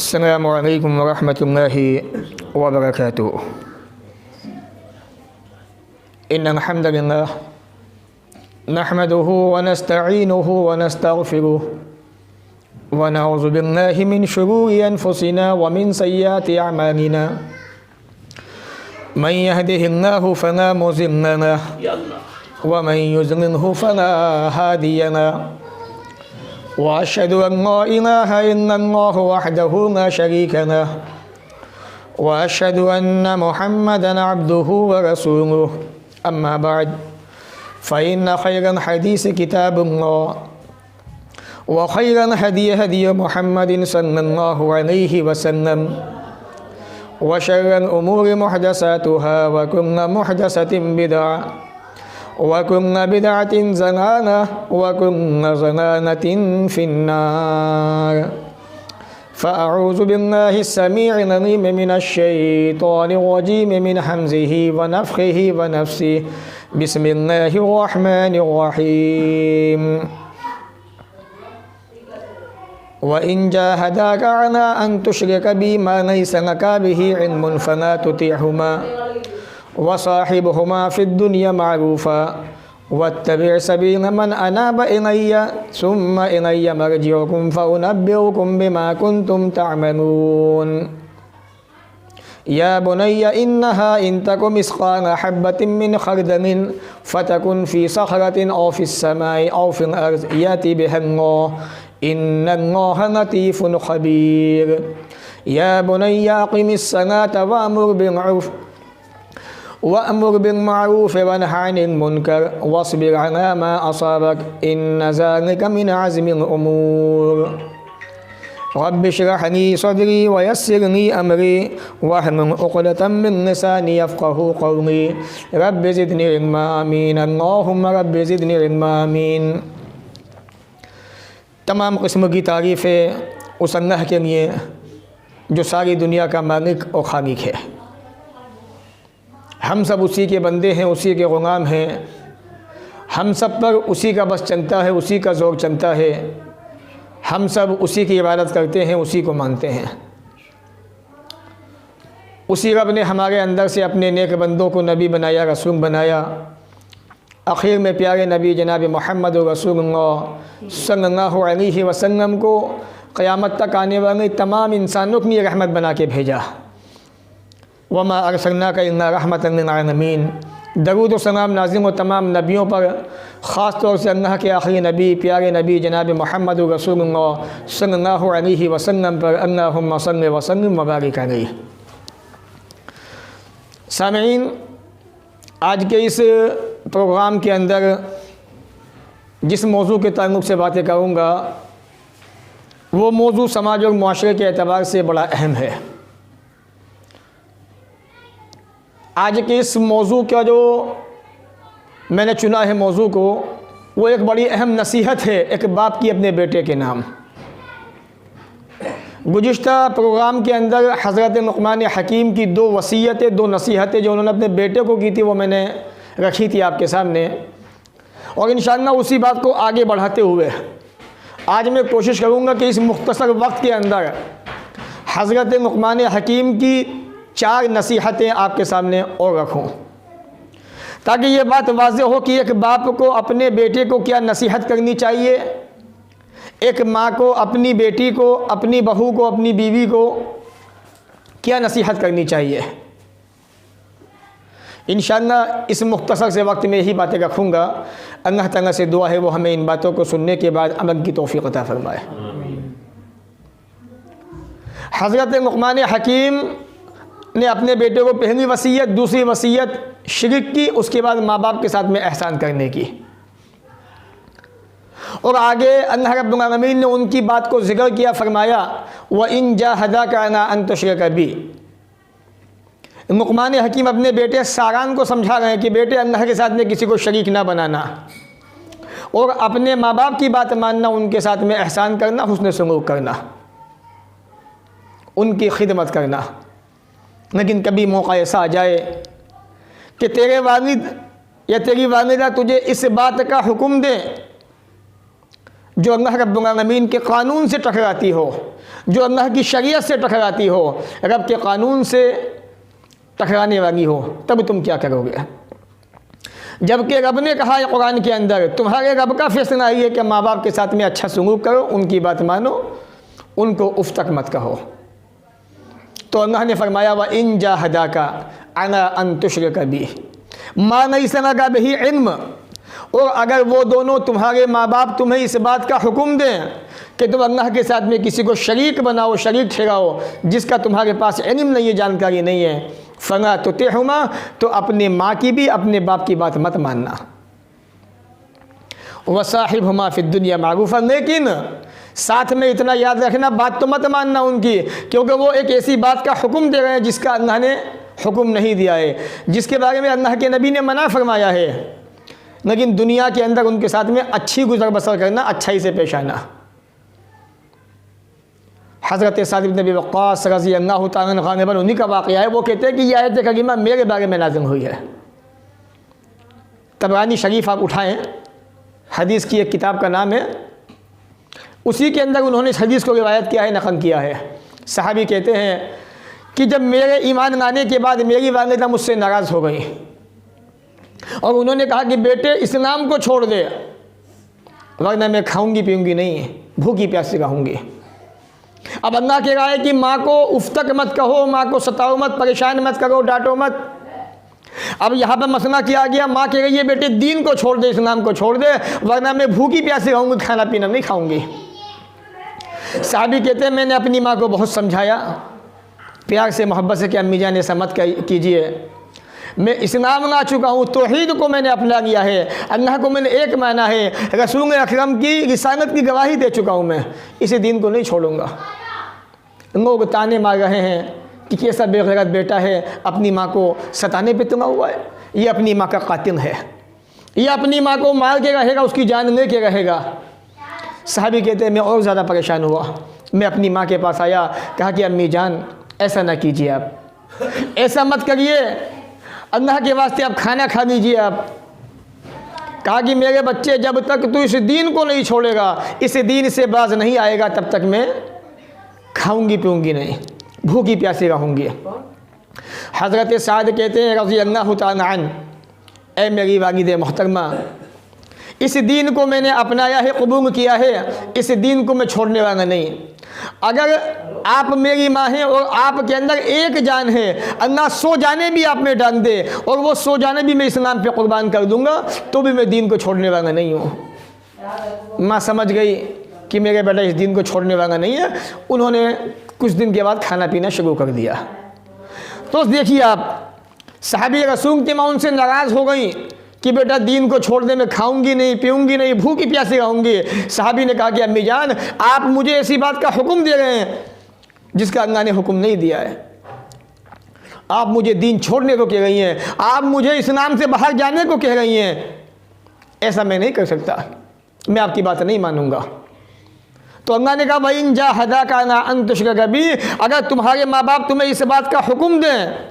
अस्सलामु अलैकुम वरहमतुल्लाहि वबरकातुहू। इन्नल हम्दुलिल्लाह नहमदुहु व नस्तईनुहु व नस्तगफिरुहु व नऊज़ु बिल्लाहि मिन शुरूरि अनफुसिना व मिन सय्यिआति अमालिना मन यहदिहिल्लाहु फला मुज़िल्ल लहु व मन युज़लिल्हु फला हादिय लहु व अशहदु अन ला इलाहा इल्लल्लाहु वहदहु ला शरीका लहु व अशहदु अन्ना मुहम्मदन अब्दुहु व रसूलुहु। अम्मा बाद फ़इन्न खैरल हदीस किताबुल्लाह व खैरल हदी हदी मुहम्मदिन सल्लल्लाहु अलैहि वसल्लम व शर्रल उमूरि मुहदसातुहा व कुल्लु मुहदसतिन बिदअह व कुल्लु बिदअतिन ज़लालह व कुल्लु ज़लालतिन फिन्नार। फ़अऊज़ु बिल्लाहि अस्समीइल अलीम मिनश शैतानिर रजीम मिन हम्ज़िहि व नफ़्ख़िहि व नफ़्सिहि। बिस्मिल्लाहिर रहमानिर रहीम। व इन जाहदाका अला अन तुश्रिका बी मा लैसा लका बिही इल्मुन फला तुतिअहुमा व साहिबहुमा फ़िद्दुनिया मारूफ़ा वत्तबि' सबीला मन अनाब इलैया सुम्मा इलैया मर्जिउकुम फ़उनब्बिउकुम बिमा कुन्तुम तअमलून। या बुनय्या इन्नहा इन तकु मिस्क़ाला हब्बतिन मिन खर्दलिन फ़तकुन फ़ी सख़रतिन औ फ़िस्समाइ औ फ़िल अर्ज़ याति बिहल्लाह इन्नल्लाहा लतीफ़ुन ख़बीर। या बुनय्या अक़िमिस्सलाता वअमुर बिलमारूफ़ वन्ह अनिल मुनकर वस्बिर अला मा असाबक इन्न ज़ालिका मिन अज़्मिल उमूर। रब्बि इश्रह ली सदरी व यस्सिर ली अमरी वहलुल उक़दतम मिन लिसानी यफ़क़हू क़ौली। रब्बि ज़िदनी इल्मा आमीन। अल्लाहुम्मा रब्बि ज़िदनी इल्मा आमीन। तमाम किस्म की तारीफ़ें उस अल्लाह के लिए जो सारी दुनिया का मालिक और खालिक है। हम सब उसी के बंदे हैं, उसी के ग़ुलाम हैं। हम सब पर उसी का बस चलता है, उसी का ज़ोर चलता है। हम सब उसी की इबादत करते हैं, उसी को मानते हैं। उसी रब ने हमारे अंदर से अपने नेक बंदों को नबी बनाया, रसूल बनाया। आखिर में प्यारे नबी जनाब मोहम्मद रसूलुल्लाह सल्लल्लाहु अलैहि वसल्लम को क़यामत तक आने वाले तमाम इंसानों के लिए रहमत बना के भेजा। वमा अरसलनाका इल्ला रहमतन लिल आलमीन। दरूद व सलाम नाज़िल हो तमाम नबियों पर, ख़ास तौर से अल्लाह के आखिरी नबी प्यारे नबी जनाब मोहम्मद रसूलुल्लाह सल्लल्लाहु अलैहि वसल्लम पर। अल्लाहुम्मा सल्लि व सल्लिम व बारिक अलैहि। सामीईन, आज के इस प्रोग्राम के अंदर जिस मौजू के ताल्लुक़ से बातें करूँगा वो मौजू समाज और मुआशरे के एतबार से बड़ा अहम है। आज के इस मौजू का जो मैंने चुना है मौजू को, वो एक बड़ी अहम नसीहत है एक बाप की अपने बेटे के नाम। गुज़िश्ता प्रोग्राम के अंदर हज़रत लुक़मान हकीम की दो वसीयतें, दो नसीहतें जो उन्होंने अपने बेटे को की थी, वो मैंने रखी थी आपके सामने। और इंशाअल्लाह उसी बात को आगे बढ़ाते हुए आज मैं कोशिश करूँगा कि इस मुख्तसर वक्त के अंदर हज़रत लुक़मान हकीम की 4 नसीहतें आपके सामने और रखूं, ताकि ये बात वाज़ेह हो कि एक बाप को अपने बेटे को क्या नसीहत करनी चाहिए, एक माँ को अपनी बेटी को, अपनी बहू को, अपनी बीवी को क्या नसीहत करनी चाहिए। इंशाअल्लाह इस मुख्तसर से वक्त में यही बातें रखूँगा। अल्लाह ताला से दुआ है वो हमें इन बातों को सुनने के बाद अमल की तौफ़ीक़ अता फ़रमाए। हज़रत लुक़मान हकीम ने अपने बेटे को पहली वसीयत, दूसरी वसीयत शिर्क की, उसके बाद माँ बाप के साथ में एहसान करने की। और आगे अल्लाह रब्बुल आलमीन ने उनकी बात को ज़िक्र किया, फरमाया व इन जाहदाका अला अन तुश्रिका बी। लुक़मान हकीम अपने बेटे सारान को समझा रहे हैं कि बेटे अल्लाह के साथ में किसी को शरीक ना बनाना और अपने माँ बाप की बात मानना, उनके साथ में एहसान करना, हुस्न सलूक करना, उनकी खिदमत करना। लेकिन कभी मौका ऐसा आ जाए कि तेरे वालिद या तेरी वालिदा तुझे इस बात का हुक्म दे जो अल्लाह रब्बुल आलमीन के क़ानून से टकराती हो, जो अल्लाह की शरीयत से टकराती हो, रब के क़ानून से टकराने वाली हो, तब तुम क्या करोगे? जबकि रब ने कहा है कुरान के अंदर, तुम्हारे रब का फैसला ये है कि माँ बाप के साथ में अच्छा सलूक करो, उनकी बात मानो, उनको उफ तक मत कहो। तो अल्लाह ने फरमाया व इन जाहदाका अला अन तुश्रिक बी मा लैसा लका बिही इल्म, और अगर वो दोनों तुम्हारे माँ बाप तुम्हें इस बात का हुक्म दें कि तुम अल्लाह के साथ में किसी को शरीक बनाओ, शरीक ठहराओ, जिसका तुम्हारे पास इल्म नहीं है, जानकारी नहीं है, फला तुतिहुमा, तो अपने माँ की भी अपने बाप की बात मत मानना। वसाहिबहुमा फिद दुनिया मारूफा, लेकिन साथ में इतना याद रखना, बात तो मत मानना उनकी, क्योंकि वो एक ऐसी बात का हुक्म दे रहे हैं जिसका अल्लाह ने हुक्म नहीं दिया है, जिसके बारे में अल्लाह के नबी ने मना फरमाया है। लेकिन दुनिया के अंदर उनके साथ में अच्छी गुजर बसर करना, अच्छाई से पेश आना। हज़रत साद इब्न अबी वक्कास रज़ी अल्लाह तआला अन्हु उन्हीं का वाक़या है। वो कहते हैं कि यह आयत करीमा मेरे बारे में नाज़िल हुई है। तबरानी शरीफ आप उठाएँ, हदीस की एक किताब का नाम है, उसी के अंदर उन्होंने इस हदीस को रिवायत किया है, नक़ल किया है। सहाबी कहते हैं कि जब मेरे ईमान लाने के बाद मेरी वालिदा मुझसे नाराज़ हो गई और उन्होंने कहा कि बेटे इस्लाम को छोड़ दे, वरना मैं खाऊंगी पीऊंगी नहीं, भूखी प्यासी रहूँगी। अब अल्लाह कह रहा है कि माँ को उफ तक मत कहो, माँ को सताओ मत, परेशान मत करो, डांटो मत। अब यहाँ पर मसला किया गया, माँ कह रही है बेटे दीन को छोड़ दे, इस्लाम को छोड़ दे, वरना मैं भूखी प्यासी रहूँगी, खाना पीना नहीं खाऊंगी। साहबी कहते हैं मैंने अपनी माँ को बहुत समझाया प्यार से, मोहब्बत से कि अम्मी जान ऐसा मत कीजिए, मैं इस्लाम ला चुका हूँ, तौहीद को मैंने अपना लिया है, अल्लाह को मैंने एक माना है, रसूल अकरम की रिसालत की गवाही दे चुका हूँ, मैं इसी दीन को नहीं छोड़ूंगा। लोग ताने मार रहे हैं कि कैसा बेगैरत बेटा है, अपनी माँ को सताने पे तुला हुआ है, ये अपनी माँ का कातिल है, ये अपनी माँ को मार के रहेगा, उसकी जान ले के रहेगा। साहबी कहते हैं मैं और ज़्यादा परेशान हुआ, मैं अपनी माँ के पास आया, कहा कि अम्मी जान ऐसा ना कीजिए, आप ऐसा मत करिए, अल्लाह के वास्ते आप खाना खा लीजिए। आप कहा कि मेरे बच्चे जब तक तू इस दीन को नहीं छोड़ेगा, इस दीन से बाज नहीं आएगा, तब तक मैं खाऊंगी पीऊंगी नहीं, भूखी प्यासी रहूँगी। हज़रत साद कहते हैं रज़ी अल्लाह तआला अन्हु, ऐ मेरी वालिद मोहतरमा, इस दीन को मैंने अपनाया है, कबूल किया है, इस दीन को मैं छोड़ने वाला नहीं। अगर आप मेरी माँ हैं और आपके अंदर एक जान है, अल्लाह 100 जाने भी आप में डाल दे और वो 100 जाने भी मैं इस्लाम पे कुर्बान कर दूंगा, तो भी मैं दीन को छोड़ने वाला नहीं हूँ। माँ समझ गई कि मेरे बेटा इस दीन को छोड़ने वाला नहीं है। उन्होंने कुछ दिन के बाद खाना पीना शुरू कर दिया। तो देखिए आप, सहाबी रसूल की माँ उनसे नाराज़ हो गई कि बेटा दीन को छोड़ दे, मैं खाऊंगी नहीं पीऊंगी नहीं, भूखी प्यासी रहूँगी। साहबी ने कहा कि अम्मी जान आप मुझे ऐसी बात का हुक्म दे रहे हैं जिसका अल्लाह ने हुक्म नहीं दिया है, आप मुझे दीन छोड़ने को कह रही हैं, आप मुझे इस्लाम से बाहर जाने को कह रही हैं, ऐसा मैं नहीं कर सकता, मैं आपकी बात नहीं मानूंगा। तो अल्लाह ने कहा भाई इन जाहदाका अला अन तुश्रिक बी, अगर तुम्हारे माँ बाप तुम्हें इस बात का हुक्म दें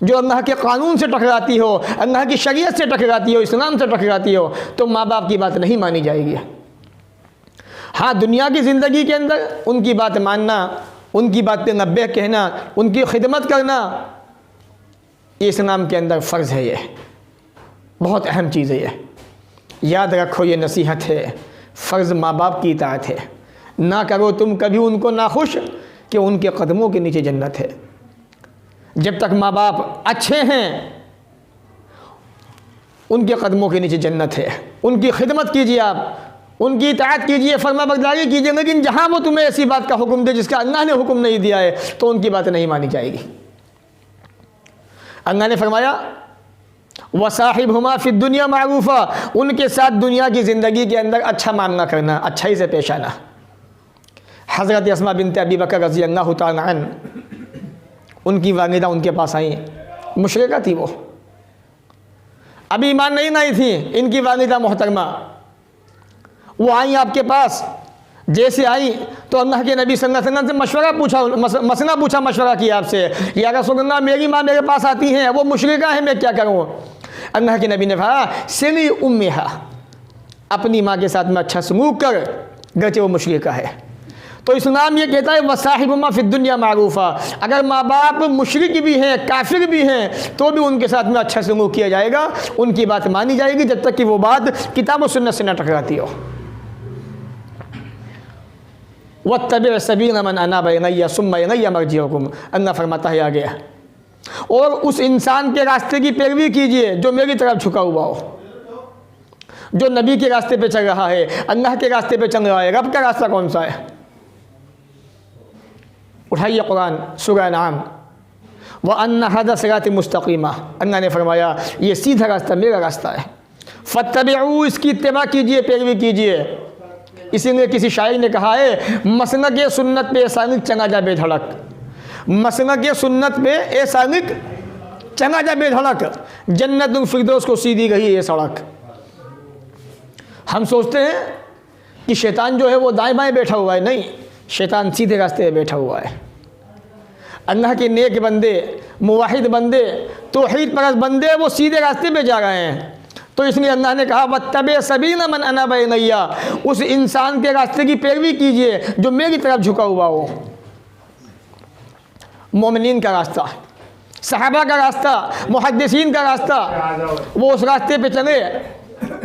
जो अल्लाह के क़ानून से टकराती हो, अल्लाह की शरीयत से टकराती हो, इस्लाम से टकराती हो, तो माँ बाप की बात नहीं मानी जाएगी। हाँ, दुनिया की ज़िंदगी के अंदर उनकी बात मानना, उनकी बात पे नब्बे कहना, उनकी खिदमत करना, ये इस्लाम के अंदर फ़र्ज़ है। ये बहुत अहम चीज़ है, ये याद रखो, ये नसीहत है। फ़र्ज़ माँ बाप की इताअत है, ना करो तुम कभी उनको नाखुश कि उनके कदमों के नीचे जन्नत है। जब तक माँ बाप अच्छे हैं उनके कदमों के नीचे जन्नत है, उनकी खिदमत कीजिए, आप उनकी इताअत कीजिए, फरमाबरदारी कीजिए। लेकिन जहाँ वो तुम्हें ऐसी बात का हुक्म दे जिसका अल्लाह ने हुक्म नहीं दिया है, तो उनकी बात नहीं मानी जाएगी। अल्लाह ने फरमाया वसाहिबहुमा फिद दुनिया मारूफा, उनके साथ दुनिया की ज़िंदगी के अंदर अच्छा मामला करना, अच्छाई से पेश आना। हज़रत अस्मा बिनत अबी बकर रज़ी अल्लाह तआला अन्हा, उनकी वालिदा उनके पास आई, मुशरिका थी, वो अभी ईमान नहीं लाई थी। इनकी वालिदा मोहतरमा वो आई आपके पास, जैसे आई तो अल्लाह के नबी सल्लल्लाहु अलैहि वसल्लम से मशवरा पूछा, मसला पूछा, मशवरा किया आपसे, या रसूलल्लाह मेरी माँ मेरे पास आती हैं, वो मुशरिका है, मैं क्या करूँ? अल्लाह के नबी ने कहा सिली उम्मिहा, अपनी माँ के साथ में अच्छा सलूक कर, गरचे वो मुशरिका है। तो इस्लाम ये कहता है वसाहिबुमा फिद दुनिया मारूफा, अगर माँ बाप मुशरिक भी हैं, काफिर भी हैं, तो भी उनके साथ में अच्छा सलूक किया जाएगा, उनकी बात मानी जाएगी, जब तक कि वो बात किताब और सुन्नत से न टकराती हो। वत्तबि सबील मन अनाब इलैया सुम्मा इलैया मर्जिउकुम, अल्लाह फरमाता है आगे, और उस इंसान के रास्ते की पैरवी कीजिए जो मेरी तरफ झुका हुआ हो, जो नबी के रास्ते पे चल रहा है, अल्लाह के रास्ते पे चल रहा है। रब का रास्ता कौन सा है? उठाइए कुरान सूरह नाम, व अन्ना हादा सिराती मुस्तकीमा, अल्लाह ने फरमाया ये सीधा रास्ता मेरा रास्ता है, फत्तबिऊ, इसकी इत्तिबा कीजिए, पैरवी कीजिए। इसीलिए किसी शायर ने कहा है मसनक सुन्नत पे सानिक चंगा जा बेधड़क, मसनक सुन्नत पे ए सानिक चंगा जा बेधड़क, जन्नतुल फिरदौस को सीधी गई ये सड़क। हम सोचते हैं कि शैतान जो है वो दाएं बाएं बैठा हुआ है, नहीं, शैतान सीधे रास्ते पे बैठा हुआ है। अल्लाह के नेक बंदे, मुवाहिद बंदे, तौहीद परस्त बंदे वो सीधे रास्ते पे जा रहे हैं। तो इसलिए अल्लाह ने कहा वत्तबि सबील मन अनाब इलैया, उस इंसान के रास्ते की पैरवी कीजिए जो मेरी तरफ झुका हुआ हो। मोमिनीन का रास्ता, सहाबा का रास्ता, मुहद्दिसीन का रास्ता, वो उस रास्ते पे चले,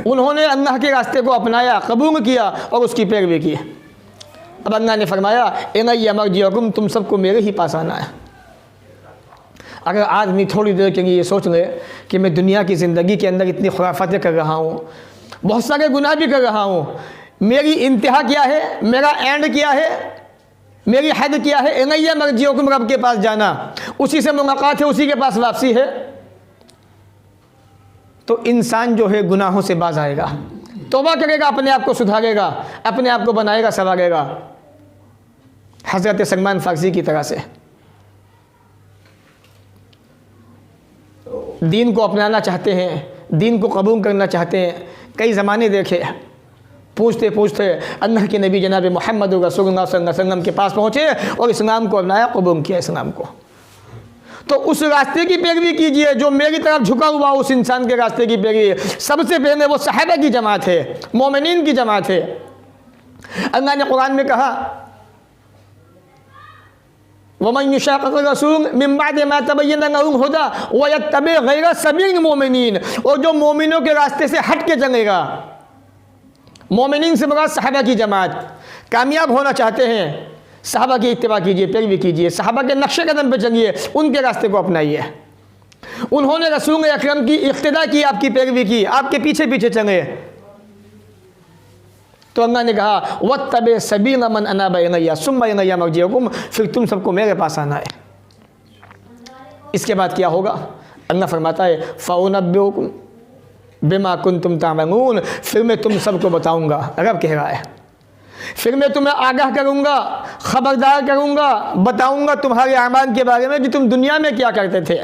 उन्होंने अल्लाह के रास्ते को अपनाया, कबूल किया और उसकी पैरवी की। अब अल्लाह ने फरमाया इलैया मर्जिउकुम, तुम सबको मेरे ही पास आना है। अगर आदमी थोड़ी देर के लिए ये सोच ले कि मैं दुनिया की ज़िंदगी के अंदर इतनी खुराफातें कर रहा हूँ, बहुत सारे गुनाह भी कर रहा हूँ, मेरी इंतहा क्या है, मेरा एंड क्या है, मेरी हद क्या है, इलैया मर्जिउकुम, रब के पास जाना, उसी से मुलाकात है, उसी के पास वापसी है, तो इंसान जो है गुनाहों से बाज आएगा, तौबा करेगा, अपने आप को सुधारेगा, अपने आप को बनाएगा, संवारेगा। हज़रत सलमान फारसी की तरह से दीन को अपनाना चाहते हैं, दीन को कबूल करना चाहते हैं, कई ज़माने देखे, पूछते पूछते अल्लाह के नबी जनाब मोहम्मद रसूलुल्लाह सल्लल्लाहु अलैहि वसल्लम के पास पहुँचे और इस्लाम को अपनाया, कबूल किया इस्लाम को। तो उस रास्ते की पैरवी कीजिए जो मेरी तरफ झुका हुआ, उस इंसान के रास्ते की पैरवी। सबसे पहले वो सहाबा की जमात है, मोमिनीन की जमात है। अल्लाह ने कुरान में कहा वमन युशाक़िक़िर रसूल मिन बअदि मा तबय्यन लहुल हुदा व यत्तबि गैरा सबीलिल मोमिनीन, और जो मोमिनों के रास्ते से हट के चलेगा, मोमिनीन से मुराद सहाबा की जमात। कामयाब होना चाहते हैं, सहाबा की इत्तिबा कीजिए, पैरवी कीजिए, सहाबा के नक्शे कदम पे चलिए, उनके रास्ते को अपनाइए। उन्होंने रसूल अकरम की इक्तिदा की, आपकी पैरवी की, आपके पीछे पीछे चले। तो अल्लाह ने कहा वत्तबि सबील मन अनाब इलैया सुम्मा इलैया मर्जिउकुम, फिर तुम सबको मेरे पास आना है। इसके बाद क्या होगा? अल्लाह फरमाता है फ़उनब्बिउकुम बिमा कुन्तुम तामलून, फिर मैं तुम सबको बताऊंगा, रब कह रहा है, फिर मैं तुम्हें आगाह करूंगा, खबरदार करूंगा, बताऊंगा तुम्हारे अमाल के बारे में जो तुम दुनिया में क्या करते थे।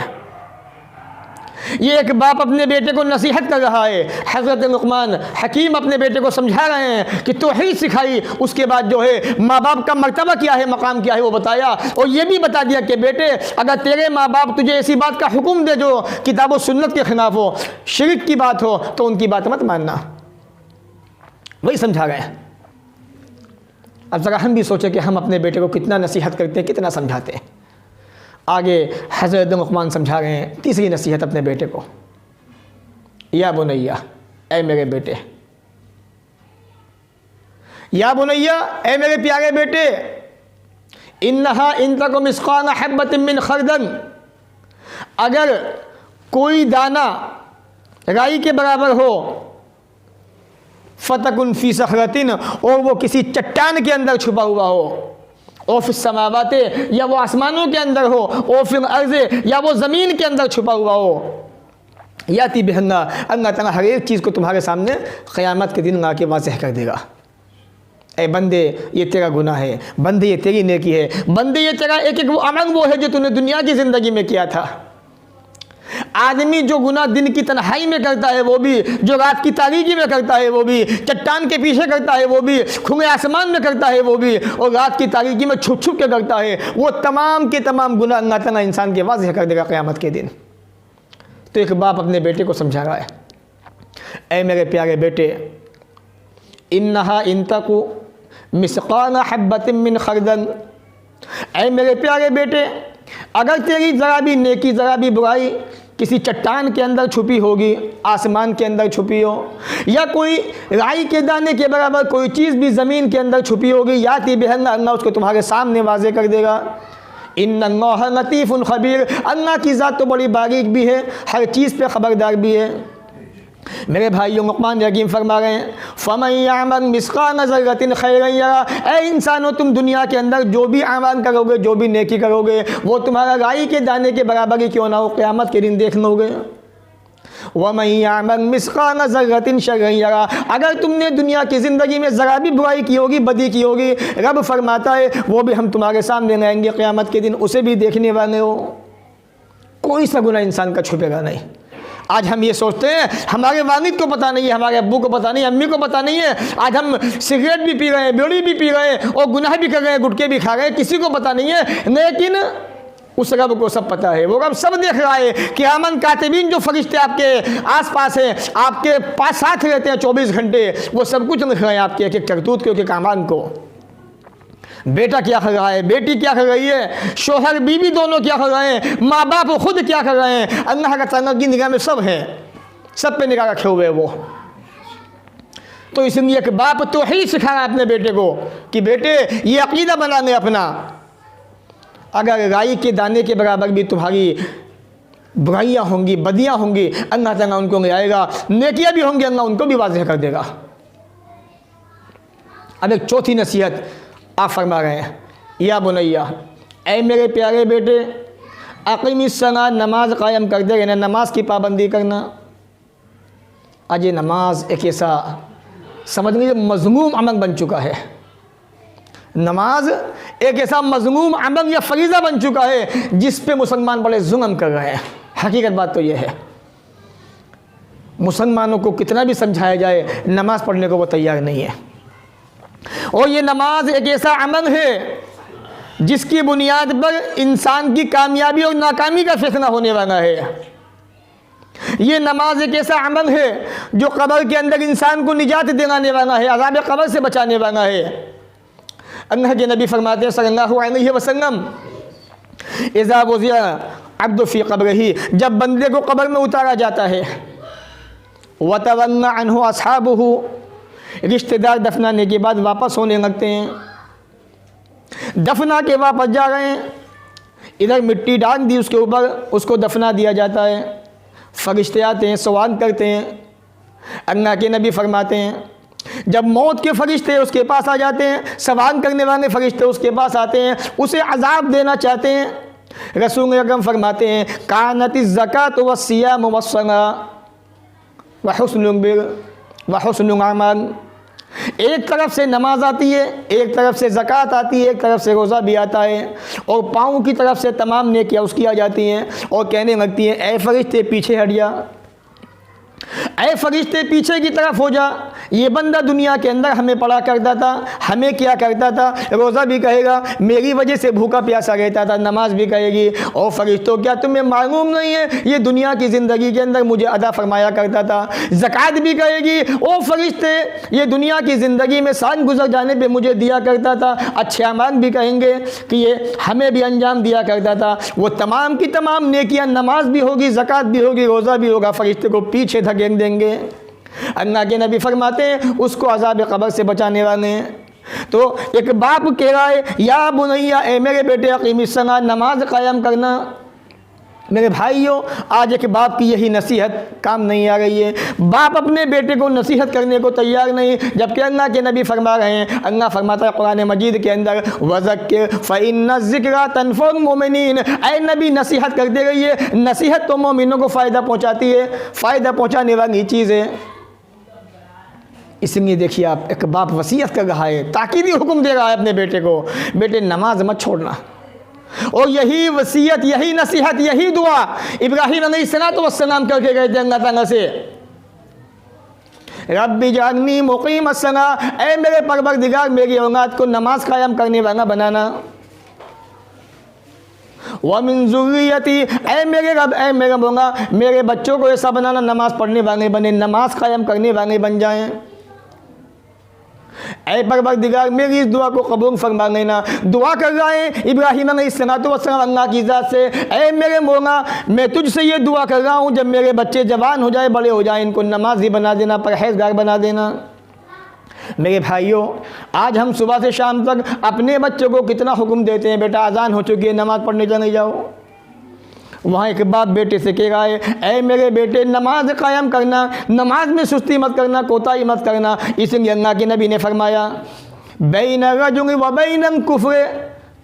ये एक बाप अपने बेटे को नसीहत कर रहा है। हज़रत लुक़मान हकीम अपने बेटे को समझा रहे हैं कि तौहीद सिखाई, उसके बाद जो है माँ बाप का मर्तबा क्या है, मकाम क्या है वो बताया, और ये भी बता दिया कि बेटे अगर तेरे माँ बाप तुझे ऐसी बात का हुक्म दे जो किताब और सुन्नत के ख़िलाफ़ हो, शिरक की बात हो, तो उनकी बात मत मानना। वही समझा रहे हैं। अब ज़रा हम भी सोचें कि हम अपने बेटे को कितना नसीहत करते हैं, कितना समझाते हैं। आगे हज़रत लुक़मान समझा रहे हैं तीसरी नसीहत अपने बेटे को, या बुनैया, ऐ मेरे बेटे, या बुनैया, ऐ मेरे प्यारे बेटे, इन्नहा इन तक मिस्कान हब्बतिन मिन खरदन, अगर कोई दाना राई के बराबर हो, फतकुन फी सखरतिन, और वो किसी चट्टान के अंदर छुपा हुआ हो, और फिर समावाते, या वो आसमानों के अंदर हो, और फिर अर्ज़े, या वो ज़मीन के अंदर छुपा हुआ हो, याती बिहन्ना, अल्लाह ताला हर एक चीज़ को तुम्हारे सामने क़यामत के दिन ला के वाज़ेह कर देगा। ए बंदे ये तेरा गुनाह है, बंदे ये तेरी नेकी है, बंदे ये तेरा एक एक वो अमल वो है जो तूने दुनिया की ज़िंदगी में किया था। आदमी जो गुनाह दिन की तन्हाई में करता है वो भी, जो रात की तारीकी में करता है वो भी, चट्टान के पीछे करता है वो भी, खुले आसमान में करता है वो भी, और रात की तारीकी में छुप छुप के करता है, वो तमाम के तमाम गुनाह अल्लाह ताला इंसान के वाज़ेह कर देगा क़यामत के दिन। तो एक बाप अपने बेटे को समझा रहा है, ऐ मेरे प्यारे बेटे, इन्नहा इंतकु मिस्कान हब्बतिन मिन खरदन, ऐ मेरे प्यारे बेटे, अगर तेरी ज़रा भी नेकी ज़रा भी बुराई किसी चट्टान के अंदर छुपी होगी, आसमान के अंदर छुपी हो, या कोई राई के दाने के बराबर कोई चीज़ भी ज़मीन के अंदर छुपी होगी, याती बिहन्ना, अल्लाह उसको तुम्हारे सामने वाज़े कर देगा। इन्नल्लाह लतीफ़ुन खबीर, अल्लाह की ज़ात तो बड़ी बारीक भी है, हर चीज़ पे ख़बरदार भी है। मेरे भाइयों, लुक़मान हकीम फरमा रहे हैं, फ़मन यअमल मिस्क़ाल ज़र्रतिन खैरन यरा, ऐ इंसानों तुम दुनिया के अंदर जो भी आमाल करोगे, जो भी नेकी करोगे, वो तुम्हारा राई के दाने के बराबर ही क्यों ना हो, क़यामत के दिन देख लोगे। वमन यअमल मिस्क़ाल ज़र्रतिन शर्रन यरा, अगर तुमने दुनिया की ज़िंदगी में ज़रा भी बुराई की होगी, बदी की होगी, रब फरमाता है वो भी हम तुम्हारे सामने लाएंगे क़यामत के दिन, उसे भी देखने वाले हो। कोई सा गुनाह इंसान का छुपेगा नहीं। आज हम ये सोचते हैं हमारे वालिद को पता नहीं है, हमारे अब्बू को पता नहीं है, अम्मी को पता नहीं है, आज हम सिगरेट भी पी रहे हैं, बीड़ी भी पी रहे हैं और गुनाह भी कर रहे हैं, गुटके भी खा रहे हैं, किसी को पता नहीं है, लेकिन उस रब को सब पता है। वो रब सब देख रहा है। क़यामत कातिबीन जो फरिश्ते आपके आसपास हैं, आपके पास साथ रहते हैं 24 घंटे, वो सब कुछ लिख रहे हैं आपके एक एक करतूत के, एक एक अमाल को। बेटा क्या कर रहा है, बेटी क्या कर रही है, शोहर बीवी दोनों क्या कर रहे हैं, माँ बाप खुद क्या कर रहे हैं, अल्लाह का ताला की निगाह में सब है, सब पे निगाह रखे हुए वो। तो इसलिए कि बाप तो ही सिखाया अपने बेटे को कि बेटे ये अकीदा बना ले अपना, अगर राई के दाने के बराबर भी तुम्हारी बुराइयाँ होंगी, बदियाँ होंगी, अल्लाह ताला उनको ले आएगा, नेकियाँ भी होंगी, अल्लाह उनको भी वाज़ेह कर देगा। अब एक चौथी नसीहत आप फरमा रहे हैं, या बुनैया, ऐ मेरे प्यारे बेटे, अक़ीमिस्सलात, नमाज कायम कर दे, यानी नमाज की पाबंदी करना। आज ये नमाज एक ऐसा समझ लीजिए मज़मूम अमल बन चुका है। नमाज एक ऐसा मज़मूम अमल या फरीज़ा बन चुका है जिस पे मुसलमान बड़े जुल्म कर रहे हैं। हकीकत बात तो ये है, मुसलमानों को कितना भी समझाया जाए, नमाज पढ़ने को वो तैयार नहीं है। और ये नमाज एक ऐसा अमल है जिसकी बुनियाद पर इंसान की कामयाबी और नाकामी का फैसला होने वाला है। ये नमाज एक ऐसा अमल है जो कब्र के अंदर इंसान को निजात दिलाने वाला है, अज़ाब कब्र से बचाने वाला है। अल्लाह के नबी फरमाते हैं सल्लल्लाहु अलैहि वसल्लम, इज़ा वुज़िया अब्दु फ़ी क़ब्रिही, जब बंदे को कब्र में उतारा जाता है, व तवन्ना अन्हु अस्हाबुहु, रिश्तेदार दफनाने के बाद वापस होने लगते हैं, दफना के वापस जा रहे हैं, इधर मिट्टी डाल दी उसके ऊपर, उसको दफना दिया जाता है, फरिश्ते आते हैं, सवाल करते हैं। अल्लाह के नबी फरमाते हैं जब मौत के फरिश्ते उसके पास आ जाते हैं, सवाल करने वाले फरिश्ते उसके पास आते हैं, उसे अजाब देना चाहते हैं, रसूल अकरम फरमाते हैं कानतिज़ ज़कात व सियाम व सला व हुस्नुल बिर व हुस्नुल अमल, एक तरफ से नमाज आती है, एक तरफ से ज़कात आती है, एक तरफ से रोज़ा भी आता है, और पाँव की तरफ से तमाम नेकियां उसकी आ जाती हैं, और कहने लगती हैं ऐ फरिश्ते पीछे हट जा, ऐ फरिश्ते पीछे की तरफ हो जा, ये बंदा दुनिया के अंदर हमें पढ़ा करता था, हमें क्या करता था, रोज़ा भी कहेगा, मेरी वजह से भूखा प्यासा रहता था, नमाज भी कहेगी, और फरिश्तों क्या तुम्हें मालूम नहीं है ये दुनिया की ज़िंदगी के अंदर मुझे अदा फरमाया करता था, ज़कात भी कहेगी, ओ फरिश्ते ये दुनिया की ज़िंदगी में साल गुजर जाने पर मुझे दिया करता था, अच्छे अमाल भी कहेंगे कि ये हमें भी अंजाम दिया करता था। वो तमाम की तमाम नेकियां, नमाज भी होगी, ज़कात भी होगी, रोज़ा भी होगा, फरिश्ते को पीछे धकेल देंगे। अल्लाह के नबी फरमाते हैं उसको अज़ाब कब्र से बचाने वाले हैं। तो एक बाप कह रहा है या बुनैया, ए मेरे बेटे, अक़ीमिस्सलात, नमाज कायम करना। मेरे भाइयों, आज एक बाप की यही नसीहत काम नहीं आ रही है, बाप अपने बेटे को नसीहत करने को तैयार नहीं, जबकि अल्लाह के नबी फरमा रहे हैं, अल्लाह फरमाता है कुरान मजीद के अंदर वज़क्किर फ़इन्न ज़िक्रा तनफ़उल मोमिनीन, ऐ नबी नसीहत करते रहिए, नसीहत तो मोमिनों को फ़ायदा पहुँचाती है, फ़ायदा पहुँचाने वाली चीज़ है। इसलिए देखिए आप, एक बाप वसीयत कर रहा है, ताकीदी हुक्म दे रहा है अपने बेटे को, बेटे नमाज मत छोड़ना। और यही वसीयत, यही नसीहत, यही दुआ इब्राहीम अलैहिस्सलाम करके गए थे अल्लाह ताला से, रब्बी जअलनी मुक़ीमस्सला, ऐ मेरे परवरदिगार मेरी औलाद को नमाज कायम करने वाला बनाना, व मिन ज़ुर्रियती, ऐ मेरे रब, ऐ मेरे मौला मेरे बच्चों को ऐसा बनाना नमाज पढ़ने वाले बने, नमाज कायम करने वाले बन जाएं। ऐ परवरदिगार मेरी इस दुआ को कबूल फरमा लेना। दुआ कर रहा है इब्राहीम अलैहिस्सलाम अल्लाह की ज़ात से, ऐ मेरे मौला मैं तुझसे ये दुआ कर रहा हूँ, जब मेरे बच्चे जवान हो जाए, बड़े हो जाए, इनको नमाजी बना देना, परहेज़गार बना देना। मेरे भाइयों, आज हम सुबह से शाम तक अपने बच्चों को कितना हुक्म देते हैं, बेटा अजान हो चुकी है, नमाज़ पढ़ने चले जाओ। वहाँ एक बाप बेटे से कह रहा है, ऐ मेरे बेटे नमाज कायम करना, नमाज में सुस्ती मत करना, कोताही मत करना। इसलिए अल्लाह के नबी ने फरमाया, बैन रजुल व बैन कुफ्र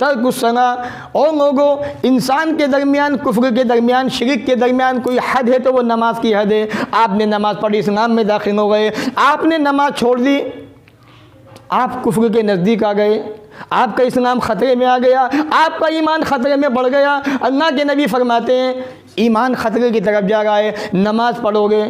तर्कुस्सला। और लोगों, इंसान के दरमियान, कुफ्र के दरमियान, शिरक के दरमियान कोई हद है तो वो नमाज की हद है। आपने नमाज पढ़ी, इस्लाम में दाखिल हो गए, आपने नमाज छोड़ दी, आप कुफ्र के नज़दीक आ गए, आपका इस्लाम ख़तरे में आ गया, आपका ईमान ख़तरे में बढ़ गया। अल्लाह के नबी फरमाते हैं, ईमान ख़तरे की तरफ जा रहा है, नमाज पढ़ोगे,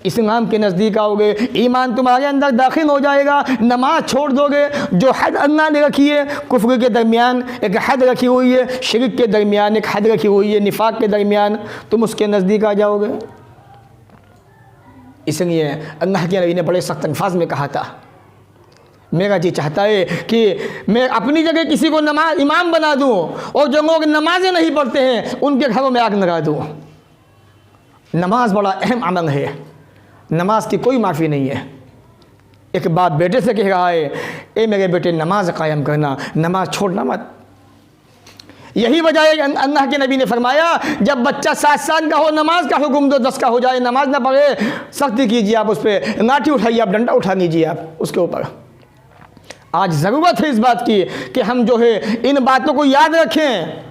इस्लाम के नज़दीक आओगे, ईमान तुम्हारे अंदर दाखिल हो जाएगा। नमाज छोड़ दोगे, जो हद अल्लाह ने रखी है, कुफ्र के दरमियान एक हद रखी हुई है, शिरक के दरमियान एक हद रखी हुई है, निफाक के दरमियान, तुम उसके नज़दीक आ जाओगे। इसलिए अल्लाह के नबी ने बड़े सख्त अल्फाज में कहा था, मेरा जी चाहता है कि मैं अपनी जगह किसी को नमाज इमाम बना दूं, और जो लोग नमाजें नहीं पढ़ते हैं उनके घरों में आग लगा दूं। नमाज बड़ा अहम अमल है, नमाज की कोई माफ़ी नहीं है। एक बाप बेटे से कह रहा है, ए मेरे बेटे नमाज कायम करना, नमाज छोड़ना मत। यही वजह है अल्लाह के नबी ने फरमाया, जब बच्चा 7 साल का हो नमाज का हुक्म दो, 10 का हो जाए नमाज ना पढ़े, सख्ती कीजिए, आप उस पर लाठी उठाइए, आप डंडा उठा लीजिए आप उसके ऊपर। आज ज़रूरत है इस बात की कि हम जो है इन बातों को याद रखें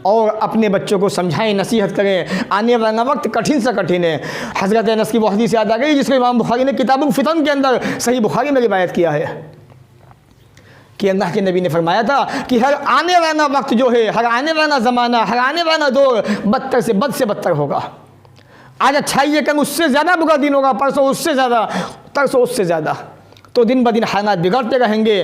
और अपने बच्चों को समझाएं, नसीहत करें। आने वाला वक्त कठिन से कठिन है। हज़रत अनस की वो हदीस याद आ गई जिसको इमाम बुखारी ने किताबुल फितन के अंदर सही बुखारी में रिवायत किया है कि अल्लाह के नबी ने फरमाया था कि हर आने वाला वक्त जो है, हर आने वाला ज़माना, हर आने वाला दौर बदतर से बदतर होगा। आज अच्छाई है, कल उससे ज़्यादा बुरा दिन होगा, परसों उससे ज़्यादा, तरसों उससे ज़्यादा। तो दिन ब दिन हालात बिगड़ते रहेंगे।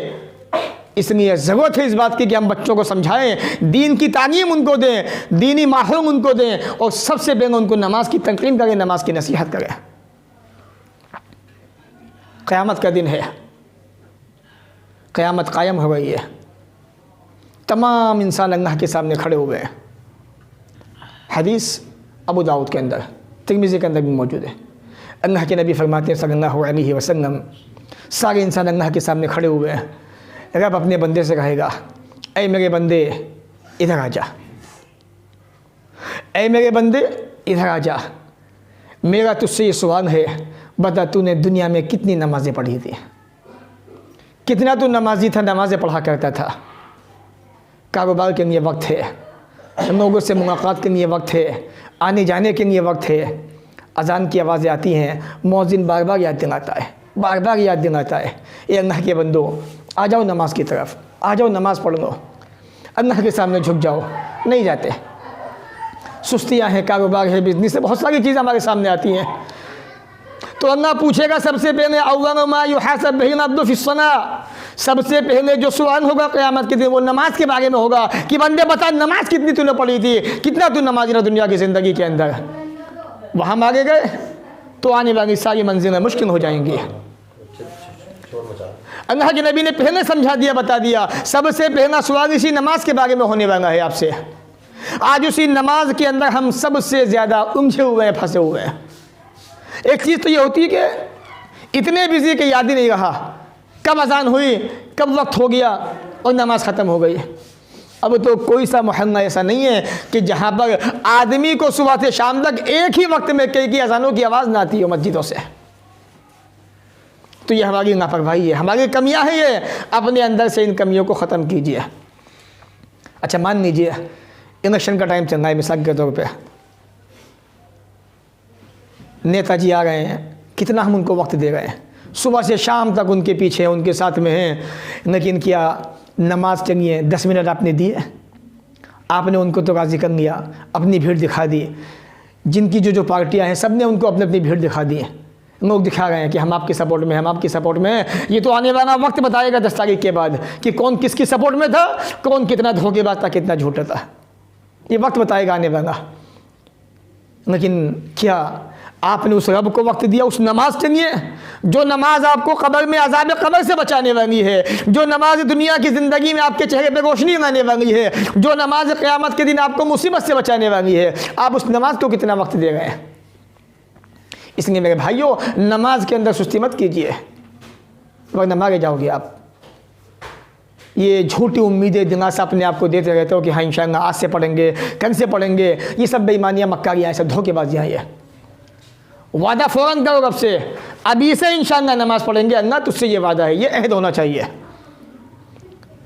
इसलिए ज़रूरत है इस बात की कि हम बच्चों को समझाएं, दीन की तालीम उनको दें, दीनी माहौल उनको दें, और सबसे पहले उनको नमाज की तकरीम करें, नमाज की नसीहत करें। क़यामत का दिन है, क़यामत कायम हो गई है, तमाम इंसान अल्लाह के सामने खड़े हुए हैं। हदीस अबू दाऊद के अंदर, तिरमिज़ी के अंदर भी मौजूद है। अल्लाह के नबी फरमाते हैं सल्लल्लाहु अलैहि वसल्लम, सारे इंसान अल्लाह के सामने खड़े हुए हैं। रब अपने बंदे से कहेगा, ऐ मेरे बंदे इधर आ जा, ऐ मेरे बंदे इधर आ जा, मेरा तुझसे ये सवाल है, बता तूने दुनिया में कितनी नमाज़ें पढ़ी थी, कितना तू नमाजी था, नमाज़ें पढ़ा करता था। कारोबार के लिए वक्त है, लोगों से मुलाकात के लिए वक्त है, आने जाने के लिए वक्त है। अजान की आवाज़ें आती हैं, मौज़िन बार बार याद दिलाता है, बार बार याद दिलाता है, ए अल्लाह के बंदो आ जाओ नमाज की तरफ, आ जाओ नमाज़ पढ़ लो, अल्लाह के सामने झुक जाओ। नहीं जाते, सुस्तियाँ हैं, कारोबार है, बिजनेस है, बहुत सारी चीज़ें हमारे सामने आती हैं। तो अल्लाह पूछेगा सबसे पहले, अव्वल मा युहासब बिही अब्दु फिस्सला, सबसे पहले जो सवाल होगा क़यामत के दिन वो नमाज के बारे में होगा कि बंदे बता नमाज कितनी तूने पढ़ी थी, कितना तू नमाजी रहा दुनिया की ज़िंदगी के अंदर। वहाँ मांगे गए तो आने वाली सारी मंजिलें मुश्किल हो जाएंगी। अल्लाह के नबी ने पहले समझा दिया, बता दिया, सबसे पहला सवाल इसी नमाज के बारे में होने वाला है आपसे। आज उसी नमाज के अंदर हम सबसे ज़्यादा उलझे हुए हैं, फंसे हुए हैं। एक चीज़ तो ये होती है कि इतने बिजी कि याद ही नहीं रहा कब अजान हुई, कब वक्त हो गया और नमाज ख़त्म हो गई। अब तो कोई सा मोहल्ला ऐसा नहीं है कि जहाँ पर आदमी को सुबह से शाम तक एक ही वक्त में कई अजानों की आवाज़ ना आती हो मस्जिदों से। तो ये हमारी लापरवाही है, हमारी कमियां हैं। ये अपने अंदर से इन कमियों को ख़त्म कीजिए। अच्छा मान लीजिए इलेक्शन का टाइम चल रहा है, मिसाल के तौर पे नेताजी आ गए हैं, कितना हम उनको वक्त दे रहे हैं, सुबह से शाम तक उनके पीछे उनके साथ में हैं, लेकिन क्या नमाज चलिए 10 मिनट आपने दिए, आपने उनको तो राज़ी कर लिया, अपनी भीड़ दिखा दी। जिनकी जो पार्टियां हैं सब ने उनको अपनी अपनी भीड़ दिखा दी। लोग दिखा रहे हैं कि हम आपके सपोर्ट में, हम आपके सपोर्ट में हैं। ये तो आने वाला वक्त बताएगा 10 तारीख के बाद कि कौन किसकी सपोर्ट में था, कौन कितना धोखेबाज था, कितना झूठा था। ये वक्त बताएगा आने वाला। लेकिन क्या आपने उस रब को वक्त दिया उस नमाज के लिए, जो नमाज आपको कब्र में अज़ाब कब्र से बचाने वाली है, जो नमाज दुनिया की ज़िंदगी में आपके चेहरे पे रोशनी लाने वाली है, जो नमाज क़यामत के दिन आपको मुसीबत से बचाने वाली है, आप उस नमाज को कितना वक्त दे रहे हैं। इसलिए मेरे भाइयों, नमाज के अंदर सुस्ती मत कीजिए, वरना मारे जाओगे आप। ये झूठी उम्मीदें दिमाग से अपने आप को देते रहते हो कि हाँ इंशाअल्लाह आज से पढ़ेंगे, कल से पढ़ेंगे, ये सब बेईमानियाँ मक्कारियाँ, सब धोखेबाजियाँ। ये वादा फ़ौरन करो रब से, अभी से इंशाअल्लाह नमाज पढ़ेंगे, अल्लाह तुझसे ये वादा है, ये अहद होना चाहिए।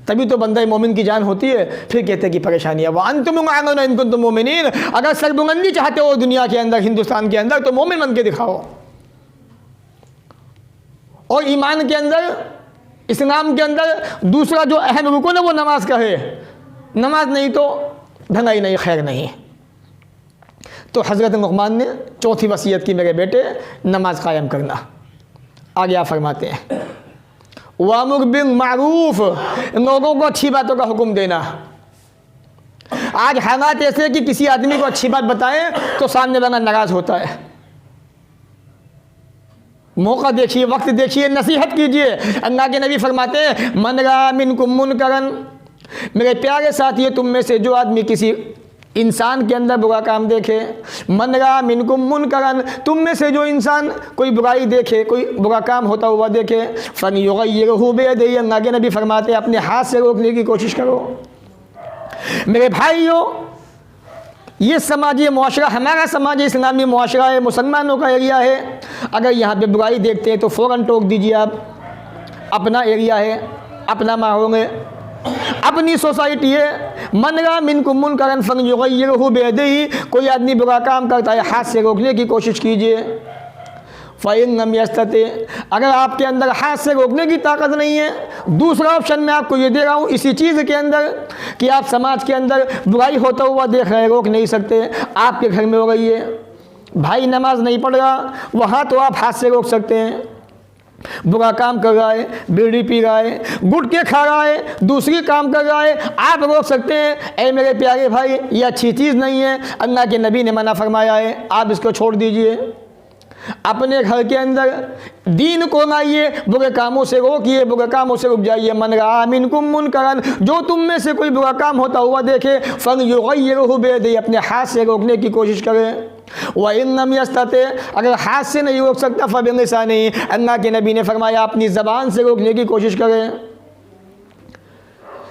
तभी तो बंदा मोमिन की जान होती है। फिर कहते हैं कि परेशानियाँ वह अंतुम इन कुंतुम मोमिनीन, अगर सरबुलंदी चाहते हो दुनिया के अंदर, हिंदुस्तान के अंदर, तो मोमिन बन के दिखाओ। और ईमान के अंदर, इस्लाम के अंदर दूसरा जो अहम रुकन है वो नमाज का है। नमाज नहीं तो भलाई नहीं, खैर नहीं। तो हज़रत लुक़मान ने चौथी वसीयत की, मेरे बेटे नमाज कायम करना। आगे आप फरमाते हैं वामुर बिल मारूफ, लोगों को अच्छी बातों का हुक्म देना। आज हालात ऐसे कि किसी आदमी को अच्छी बात बताएं तो सामने वाला नाराज़ होता है। मौका देखिए, वक्त देखिए, नसीहत कीजिए। अल्लाह के नबी फरमाते हैं मन रा मिनकुम मुनकरन, मेरे प्यारे साथियों, तुम में से जो आदमी किसी इंसान के अंदर बुरा काम देखे, मन रा मिनकुम मुनकरन, तुम में से जो इंसान कोई बुराई देखे, कोई बुरा काम होता हुआ देखे, फलयुग़य्यिरहु बियदिही, अल्लाह के नबी फरमाते हैं अपने हाथ से रोकने की कोशिश करो। मेरे भाइयों, ये समाजी मुआशरा, हमारा समाज इस्लामी मुआशरा है, मुसलमानों का एरिया है। अगर यहाँ पे बुराई देखते हैं तो फ़ौरन टोक दीजिए। आप अपना एरिया है, अपना माहौल है, अपनी सोसाइटी है। मन रा मिनकुम मुनकरन फलयुग़य्यिरहु बियदिही, कोई आदमी बुरा काम करता है, हाथ से रोकने की कोशिश कीजिए। फ़इन लम यस्तति, अगर आपके अंदर हाथ से रोकने की ताकत नहीं है, दूसरा ऑप्शन मैं आपको ये दे रहा हूँ इसी चीज़ के अंदर कि आप समाज के अंदर बुराई होता हुआ देख रहे, रोक नहीं सकते, आपके घर में हो रही है, भाई नमाज नहीं पढ़ रहा, वहाँ तो आप हाथ से रोक सकते हैं। बुरा काम कर रहा है, बीड़ी पी रहा है, गुटखे खा रहा है, दूसरी काम कर रहा है, आप रोक सकते हैं। ऐ मेरे प्यारे भाई, ये अच्छी चीज़ नहीं है, अल्लाह के नबी ने मना फरमाया है, आप इसको छोड़ दीजिए। अपने घर के अंदर दीन को लाइए, बुरे कामों से रोकिए, बुरे कामों से रुक जाइए। मन रा मिनकुम मुनकरन, जो तुम में से कोई बुरा काम होता हुआ देखे, फलयुग़य्यिरहु बियदिही, अपने हाथ से रोकने की कोशिश करें। व इन लम यस्तति, अगर हाथ से नहीं रोक सकता फबिलिसानिही, अल्लाह के नबी ने फरमाया अपनी ज़बान से रोकने की कोशिश करें।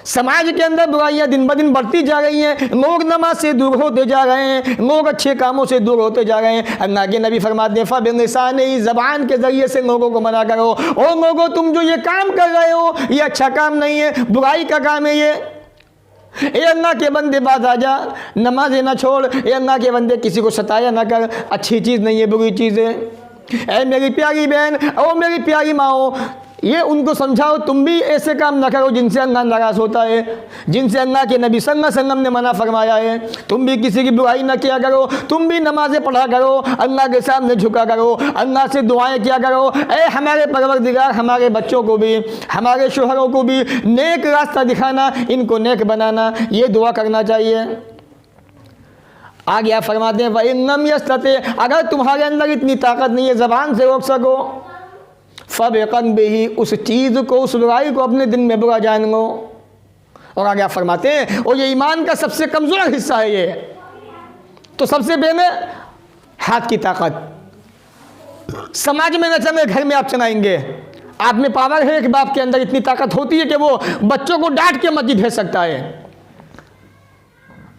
समाज के अंदर बुराइयां दिन ब दिन बढ़ती जा रही हैं, लोग नमाज से दूर होते जा रहे हैं, लोग अच्छे कामों से दूर होते जा रहे हैं। अल्लाह के नबी फरमाते हैं फबिलिसानिही, ज़बान के ज़रिए से लोगों को मना करो, और लोगों तुम जो ये काम कर रहे हो ये अच्छा काम नहीं है, बुराई का काम है ये। ए अल्लाह के बंदे बाज आ जा, नमाज़ें ना छोड़, ए अल्लाह के बंदे किसी को सताया ना कर, अच्छी चीज़ नहीं है, बुरी चीज़ है। ए मेरी प्यारी बहन और मेरी प्यारी माओ, ये उनको समझाओ तुम भी ऐसे काम ना करो जिनसे अल्लाह नाराज़ होता है, जिनसे अल्लाह के नबी सल्लल्लाहु अलैहि वसल्लम ने मना फरमाया है। तुम भी किसी की बुराई ना किया करो, तुम भी नमाज़ें पढ़ा करो, अल्लाह के सामने झुका करो, अल्लाह से दुआएं किया करो। ए हमारे परवरदिगार, हमारे बच्चों को भी, हमारे शोहरों को भी नेक रास्ता दिखाना, इनको नेक बनाना, ये दुआ करना चाहिए। आगे आप फरमाते हैं फ़इन लम यस्तति, अगर तुम्हारे अंदर इतनी ताकत नहीं है ज़बान से रोक सको, फ़बिक़ल्बिही, उस चीज़ को, उस बुराई को अपने दिल में बुरा जान लो। और आगे आप फरमाते हैं और ये ईमान का सबसे कमज़ोर हिस्सा है ये। तो सबसे पहले हाथ की ताकत। समाज में न चले, घर में आप चलाएंगे। आप में पावर है, एक बाप के अंदर इतनी ताकत होती है कि वो बच्चों को डांट के मस्जिद भेज सकता है।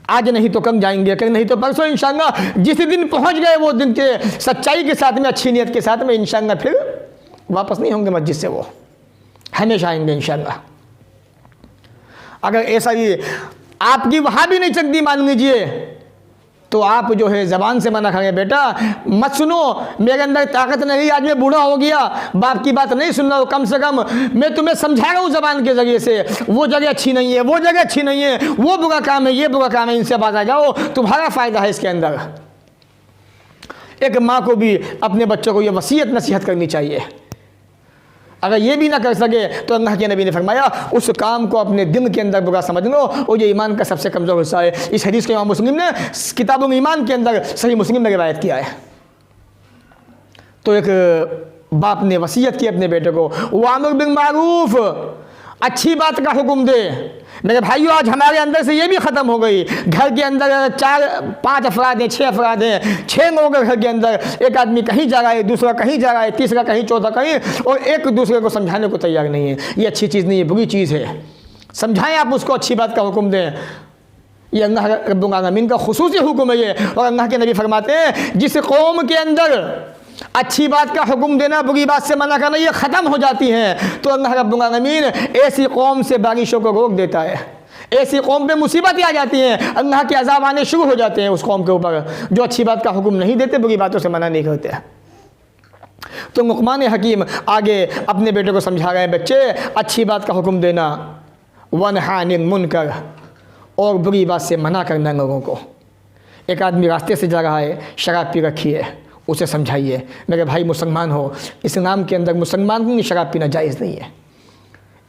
आज नहीं तो कल जाएंगे, कल नहीं तो परसों इंशाअल्लाह। जिस दिन पहुंच गए वो दिन के सच्चाई के साथ में, अच्छी नीयत के साथ में, इंशाअल्लाह फिर वापस नहीं होंगे मस्जिद से, वो हमेशा आएंगे इंशाअल्लाह। अगर ऐसा ही आपकी वहाँ भी नहीं चलती मान लीजिए, तो आप जो है ज़बान से मना करें, बेटा मत सुनो, मेरे अंदर ताकत नहीं, आज मैं बूढ़ा हो गया, बाप की बात नहीं सुन रहा हूँ, कम से कम मैं तुम्हें समझा रहा हूँ ज़बान के ज़रिए से, वो जगह अच्छी नहीं है, वो जगह अच्छी नहीं है, वो बुरा काम है, ये बुरा काम है, इनसे बात आ जाओ, तुम्हारा फ़ायदा है इसके अंदर। एक माँ को भी अपने बच्चों को ये वसीयत नसीहत करनी चाहिए। अगर ये भी ना कर सके तो अल्लाह के नबी ने फरमाया उस काम को अपने दिल के अंदर बुरा समझ लो, और ये ईमान का सबसे कमज़ोर हिस्सा है। इस हदीस को इमाम मुस्लिम ने किताबुल ईमान के अंदर सही मुस्लिम में रिवायत किया है। तो एक बाप ने वसीयत की अपने बेटे को, वामुर बिल मारूफ, अच्छी बात का हुक्म दे। मेरे भाइयों, आज हमारे अंदर से ये भी ख़त्म हो गई। घर के अंदर 4-5 अफराद हैं, 6 अफराद हैं, 6 लोग घर के अंदर, एक आदमी कहीं जा रहा है, दूसरा कहीं जा रहा है, तीसरा कहीं, चौथा कहीं, और एक दूसरे को समझाने को तैयार नहीं है। ये अच्छी चीज़ नहीं है, बुरी चीज़ है। समझाएं आप उसको, अच्छी बात का हुक्म दें। ये अल्लाह रब्बुल आलमीन का खुसूसी हुक्म है ये। और अल्लाह के नबी फरमाते हैं, जिस कौम के अंदर अच्छी बात का हुक्म देना, बुरी बात से मना करना, ये ख़त्म हो जाती हैं, तो अल्लाह रब्बुल आलमीन ऐसी कौम से बारिशों को रोक देता है। ऐसी कौम पे मुसीबतें आ जाती हैं, अल्लाह के अज़ाब आने शुरू हो जाते हैं उस कौम के ऊपर, जो अच्छी बात का हुक्म नहीं देते, बुरी बातों से मना नहीं करते। तो लुक़मान हकीम आगे अपने बेटे को समझा रहे हैं, बच्चे अच्छी बात का हुक्म देना, वनहा अनिल मुनकर, और बुरी बात से मना करना लोगों को। एक आदमी रास्ते से जा रहा है, शराब पी रखी है, उसे समझाइए, मेरे भाई मुसलमान हो, इस्लाम के अंदर मुसलमान की शराब पीना जायज़ नहीं है।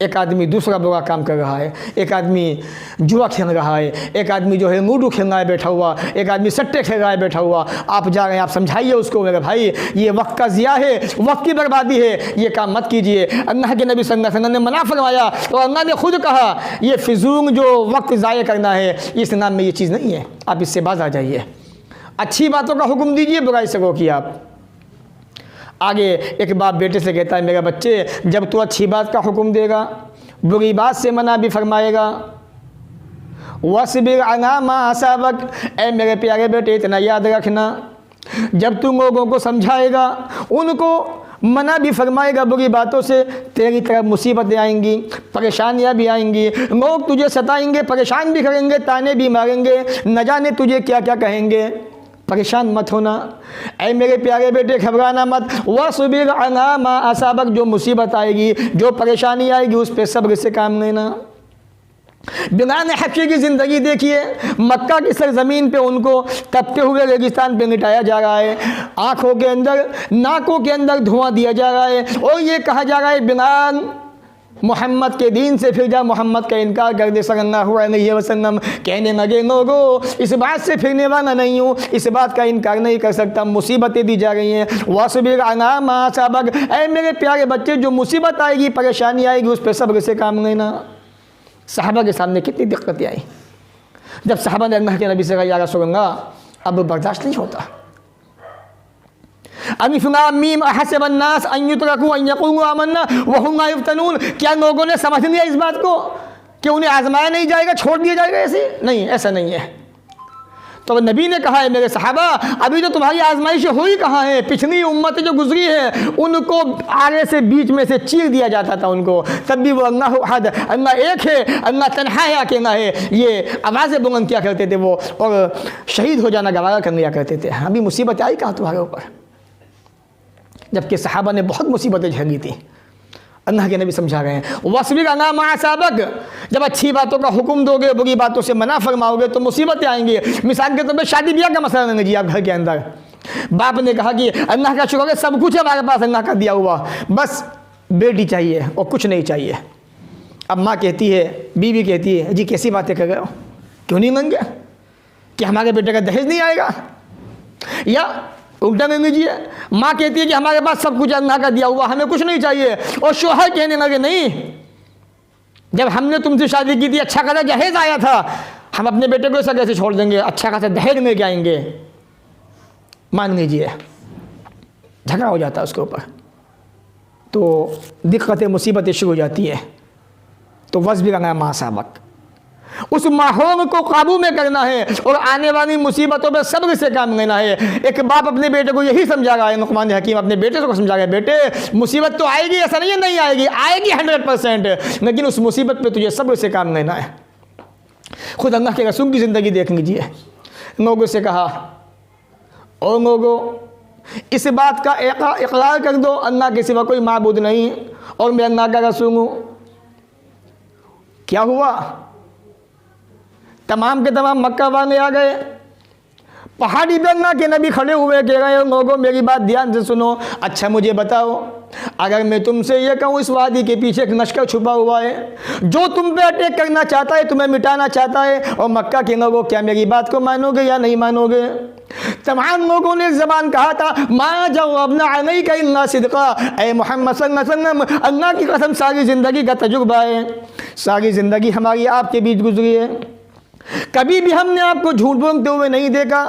एक आदमी दूसरा बुरा काम कर रहा है, एक आदमी जुआ खेल रहा है, एक आदमी जो है लूडो खेल रहा है बैठा हुआ, एक आदमी सट्टे खेल रहा है बैठा हुआ, आप जा रहे हैं, आप समझाइए उसको, मेरे भाई ये वक्त का ज़िया है, वक्त की बर्बादी है, ये काम मत कीजिए। अल्लाह के नबी सल्लल्लाहु अलैहि वसल्लम ने मना फरमाया, तो अल्लाह ने खुद कहा ये फिजूल जो वक्त ज़ाया करना है, इस्लाम में ये चीज़ नहीं है, आप इससे बाज आ जाइए। अच्छी बातों का हुक्म दीजिए, बुराई से रोकिए आप। आगे एक बाप बेटे से कहता है, मेरा बच्चे, जब तू अच्छी बात का हुक्म देगा, बुरी बात से मना भी फरमाएगा, वस्बिर अला मा असाबक, ऐ मेरे प्यारे बेटे इतना याद रखना, जब तू लोगों को समझाएगा, उनको मना भी फरमाएगा बुरी बातों से, तेरी तरफ मुसीबतें आएंगी, परेशानियां भी आएंगी, लोग तुझे सताएंगे, परेशान भी करेंगे, ताने भी मारेंगे, न जाने तुझे क्या क्या कहेंगे। परेशान मत होना, ऐ मेरे प्यारे बेटे घबराना मत। वस्बिर अला मा असाबक, जो मुसीबत आएगी, जो परेशानी आएगी, उस पर सब्र से काम लेना। बिलाल हक़ी की ज़िंदगी देखिए, मक्का की सरज़मीन पे उनको तपते हुए रेगिस्तान पे लिटाया जा रहा है, आँखों के अंदर, नाकों के अंदर धुआं दिया जा रहा है, और ये कहा जा रहा है बिलाल मोहम्मद के दीन से फिर जा, मोहम्मद का इनकार कर दे सल्लल्लाहु अलैहि वसल्लम। कहने लगे लोगों, इस बात से फिरने वाला नहीं हूँ, इस बात का इनकार नहीं कर सकता, मुसीबतें दी जा रही हैं। वस्बिर अला मा असाबक, ऐ मेरे प्यारे बच्चे, जो मुसीबत आएगी, परेशानी आएगी, उस पर सब्र से काम लेना। सहाबा के सामने कितनी दिक्कतें आई, जब सहाबा ने अल्लाह के नबी से कहा, या रसूल अल्लाह, अब बर्दाश्त नहीं होता। क्या लोगों ने समझ लिया इस बात को कि उन्हें आजमाया नहीं जाएगा, छोड़ दिया जाएगा? ऐसे नहीं, ऐसा नहीं है। तो नबी ने कहा है, मेरे सहाबा, अभी तो तुम्हारी आजमाइश हुई कहाँ है? पिछली उम्मतें जो गुजरी है, उनको आगे से बीच में से चीर दिया जाता था उनको, तब भी वो अल्लाह अहद, अल्लाह एक है, अल्लाह तन्हा है, अकेला है, ये आवाज़ें बुलंद किया करते थे वो, और शहीद हो जाना गवारा कर लिया करते थे। अभी मुसीबत आई कहाँ तुम्हारे ऊपर? जबकि सहाबा ने बहुत मुसीबतें झेली थी। अल्लाह के नबी समझा रहे हैं, वस्बिर अला मा असाबक, जब अच्छी बातों का हुक्म दोगे, बुरी बातों से मना फरमाओगे, तो मुसीबतें आएंगी। मिसाल के तौर पर शादी ब्याह का मसला नहीं जी, आप घर के अंदर बाप ने कहा कि अल्लाह का शुक्र है, सब कुछ है हमारे पास अल्लाह का दिया हुआ, बस बेटी चाहिए और कुछ नहीं चाहिए। अब माँ कहती है, बीवी कहती है, जी कैसी बातें कर रहे हो, क्यों नहीं मांगे, कि हमारे बेटे का दहेज नहीं आएगा? या उल्टा ले लीजिए, माँ कहती है कि हमारे पास सब कुछ अल्लाह का दिया हुआ, हमें कुछ नहीं चाहिए, और शोहर कहने लगे, नहीं, जब हमने तुमसे शादी की थी, अच्छा खासा दहेज आया था, हम अपने बेटे को ऐसा कैसे छोड़ देंगे, अच्छा खासा दहेज लेके आएंगे? मान लीजिए, झगड़ा हो जाता है उसके ऊपर, तो दिक्कतें मुसीबतें शुरू हो जाती है। तो वस्बिर अला मा असाबक, उस माहौल को काबू में करना है और आने वाली मुसीबतों पर सब्र से काम लेना है। एक बाप अपने बेटे को यही समझा रहा है, लुक़मान हकीम अपने बेटे को समझा रहा है, बेटे मुसीबत तो आएगी, ऐसा नहीं है नहीं आएगी, आएगी 100%, लेकिन उस मुसीबत पे तुझे सब्र से काम लेना है। खुद अल्लाह के रसूल की ज़िंदगी देख लीजिए, लोगों से कहा, और लोगों, इस बात का इक़रार कर दो, अल्लाह के सिवा कोई माबूद नहीं और मैं अल्लाह का रसूल हूँ। क्या हुआ? तमाम के तमाम मक्का वाले आ गए, पहाड़ी पे अल्लाह के नबी खड़े हुए, कह रहे लोगों मेरी बात ध्यान से सुनो, अच्छा मुझे बताओ, अगर मैं तुमसे ये कहूँ इस वादी के पीछे एक लश्कर छुपा हुआ है, जो तुम पे अटैक करना चाहता है, तुम्हें मिटाना चाहता है, और मक्का के लोगों क्या मेरी बात को मानोगे या नहीं मानोगे? तमाम लोगों ने ज़बान कहा था मा जवाबना अलैका इल्ला सिद्क़ा, ऐ मोहम्मद सल्लल्लाहु अलैहि वसल्लम अल्लाह की कसम सारी ज़िंदगी का तजुर्बा है, सारी ज़िंदगी हमारी आपके बीच गुजरी है, कभी भी हमने आपको झूठ बोलते हुए नहीं देखा।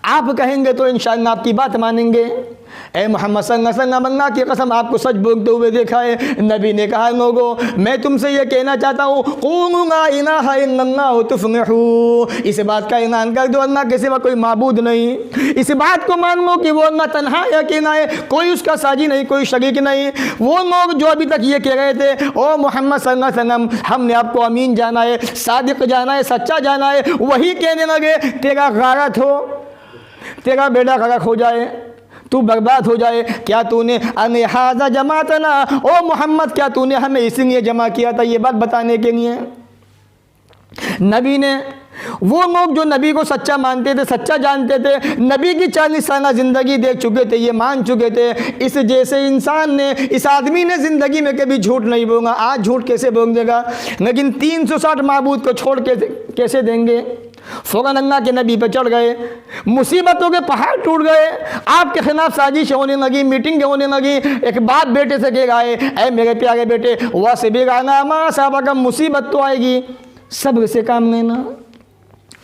आप कहेंगे तो इंशाअल्लाह आपकी बात मानेंगे। ऐ मोहम्मद सल्लल्लाहु अलैहि वसल्लम अल्लाह की कसम आपको सच बोलते हुए देखा है। नबी ने कहा लोगों मैं तुमसे ये कहना चाहता हूँ क़ूलू ला इलाहा इल्लल्लाह तुफ़्लिहू, इस बात का ऐलान कर दो अल्लाह के सिवा कोई माबूद नहीं। इस बात को मान लो कि वो अल्लाह तन्हा है, अकेला है, कोई उसका साजी नहीं, कोई शरीक नहीं। वो लोग जो अभी तक ये कह रहे थे ओ मोहम्मद सल्लल्लाहु अलैहि वसल्लम हमने आपको अमीन जाना है, सादिक जाना है, सच्चा जाना है, वही कहने लगे तेरा गारत हो, तेरा बेड़ा गर्क हो जाए, तू बर्बाद हो जाए। क्या तूने अनहाजा जमातना, ओ मोहम्मद क्या तूने हमें इसलिए जमा किया था ये बात बताने के लिए। नबी ने वो लोग जो नबी को सच्चा मानते थे, सच्चा जानते थे, नबी की 40 साल ज़िंदगी देख चुके थे, ये मान चुके थे इस जैसे इंसान ने, इस आदमी ने ज़िंदगी में कभी झूठ नहीं बोला। आज झूठ कैसे बोल देगा, लेकिन 360 माबूद को छोड़ के कैसे देंगे। फ़ौरन अल्लाह के नबी पे चढ़ गए, मुसीबतों के पहाड़ टूट गए, आपके खिलाफ साजिश होने लगी, मीटिंग होने लगी। एक बाप बेटे से कह गए ऐ मेरे प्यारे बेटे वह से बेगाना माँ साहब का मुसीबत तो आएगी, सब्र से काम लेना।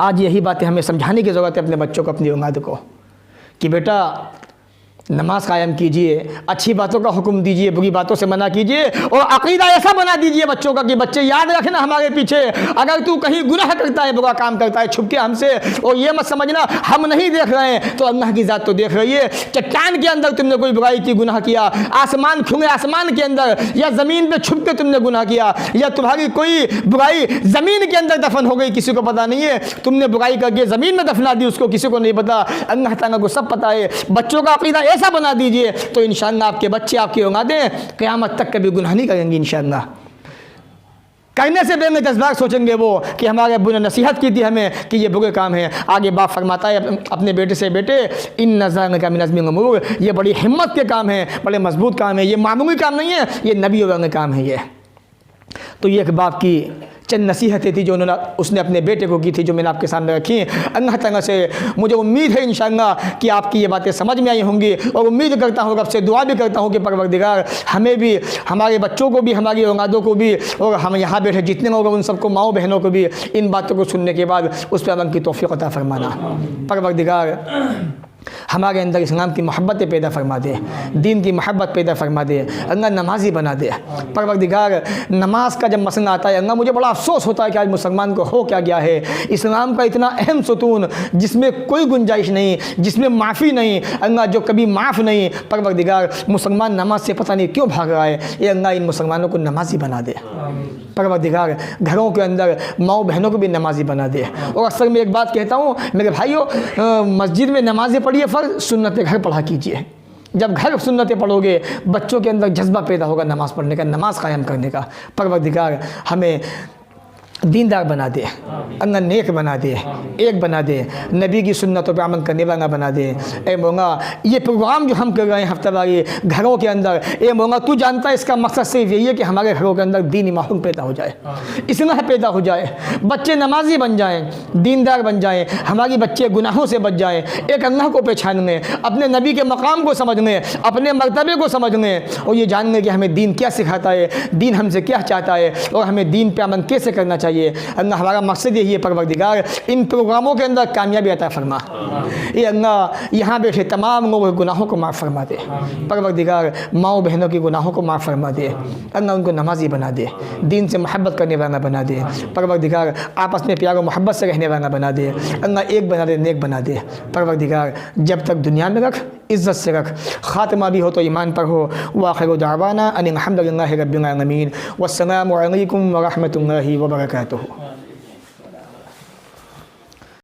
आज यही बातें हमें समझाने की ज़रूरत है अपने बच्चों को, अपनी औलाद को, कि बेटा नमाज कायम कीजिए, अच्छी बातों का हुक्म दीजिए, बुरी बातों से मना कीजिए, और अकीदा ऐसा बना दीजिए बच्चों का कि बच्चे याद रखना हमारे पीछे अगर तू कहीं गुनाह करता है, बुरा काम करता है छुप के हमसे, और ये मत समझना हम नहीं देख रहे हैं तो अल्लाह की ज़ात तो देख रही है। चट्टान के अंदर तुमने कोई बुराई की, गुनाह किया, आसमान खुले आसमान के अंदर या ज़मीन पर छुप के तुमने गुनाह किया, या तुम्हारी कोई बुराई ज़मीन के अंदर दफन हो गई, किसी को पता नहीं है, तुमने बुराई करके ज़मीन में दफना दी, उसको किसी को नहीं पता, अल्लाह ताला को सब पता है। बच्चों का अकीदा ऐसा बना दीजिए तो इंशाअल्लाह आपके बच्चे, आपकी औलादें क़यामत तक कभी गुनाह नहीं करेंगी इंशाअल्लाह। करने से पहले 10 बार सोचेंगे वो कि हमारे अब्बू ने नसीहत की थी हमें कि ये बुरे काम है। आगे बाप फरमाता है अपने बेटे से, बेटे इन नज़र का मिन अज़्मिल उमूर, ये बड़ी हिम्मत के काम है, बड़े मजबूत काम है, ये मामूली काम नहीं है, ये नबी वाला काम है ये। तो ये एक बाप की चंद नसीहतें थी जो उसने अपने बेटे को की थी, जो मैंने आपके सामने रखी। अल्लाह ताला से मुझे उम्मीद है इंशाअल्लाह कि आपकी ये बातें समझ में आई होंगी, और उम्मीद करता हूँ, रब से दुआ भी करता हूँ कि परवरदिगार हमें भी, हमारे बच्चों को भी, हमारी औलादों को भी, और हम यहाँ बैठे जितने लोग हैं उन सबको, माओ बहनों को भी इन बातों को सुनने के बाद उस पर अमल की तौफीक अता फरमाना। परवरदिगार हमारे अंदर इस्लाम की मोहब्बतें पैदा फरमा दे, दीन की मोहब्बत पैदा फरमा दे, अल्लाह नमाजी बना दे। परवरदिगार नमाज का जब मसला आता है अल्लाह मुझे बड़ा अफसोस होता है कि आज मुसलमान को हो क्या गया है। इस्लाम का इतना अहम सुतून जिसमें कोई गुंजाइश नहीं, जिसमें माफ़ी नहीं, अल्लाह जो कभी माफ़ नहीं, परवरदिगार मुसलमान नमाज से पता नहीं क्यों भाग रहा है। ये अल्लाह इन मुसलमानों को नमाजी बना दे। परवरदिगार घरों के अंदर माओ बहनों को भी नमाजी बना दे। और अक्सर मैं एक बात कहता हूँ मेरे भाइयों, मस्जिद में नमाज़ें पढ़िए फ़र्ज़, सुन्नतें घर पढ़ा कीजिए। जब घर सुन्नतें पढ़ोगे बच्चों के अंदर जज्बा पैदा होगा नमाज़ पढ़ने का, नमाज कायम करने का। परवरदिगार हमें दीनदार बना दे, अल्लाह नेक बना दे, एक बना दे, नबी की सुन्नतों पर अमल करने वाला बना दे। ए मौला ये प्रोग्राम जो हम कर रहे हैं हफ्तावारी घरों के अंदर, ए मौला तू जानता है इसका मकसद सिर्फ यही है कि हमारे घरों के अंदर दीनी माहौल पैदा हो जाए, इस्लाह पैदा हो जाए, बच्चे नमाजी बन जाएँ, दीनदार बन जाएँ, हमारी बच्चे गुनाहों से बच जाएँ, एक अल्लाह को पहचान लें, अपने नबी के मकाम को समझ लें, अपने मर्तबे को समझ लें, और ये जान लें कि हमें दीन क्या सिखाता है, दीन हमसे क्या चाहता है, और हमें दीन पर अमल कैसे करना चाहिए। अल्लाह हमारा मकसद यही है परवरदिगार इन प्रोग्रामों के अंदर कामयाबी अता फरमा। ये अल्लाह यहाँ बैठे तमाम लोगों के गुनाहों को माफ़ फरमा दे। परवरदिगार माओ बहनों के गुनाहों को माफ़ फरमा दे। अल्लाह उनको नमाजी बना दे, दीन से मोहब्बत करने वाला बना दे। परवरदिगार आपस में प्यार और मोहब्बत से रहने वाला बना दे। अल्लाह एक बना दे, नेक बना दे। परवरदिगार जब तक दुनिया में रख, इज़्ज़त से रख, ख़ात्मा भी हो तो ईमान पर हो। व आखिरु दावाना अनिल हम्दुलिल्लाहि रब्बिल आलमीन। वस्सलामु अलैकुम व रहमतुल्लाहि व बरकातुहू।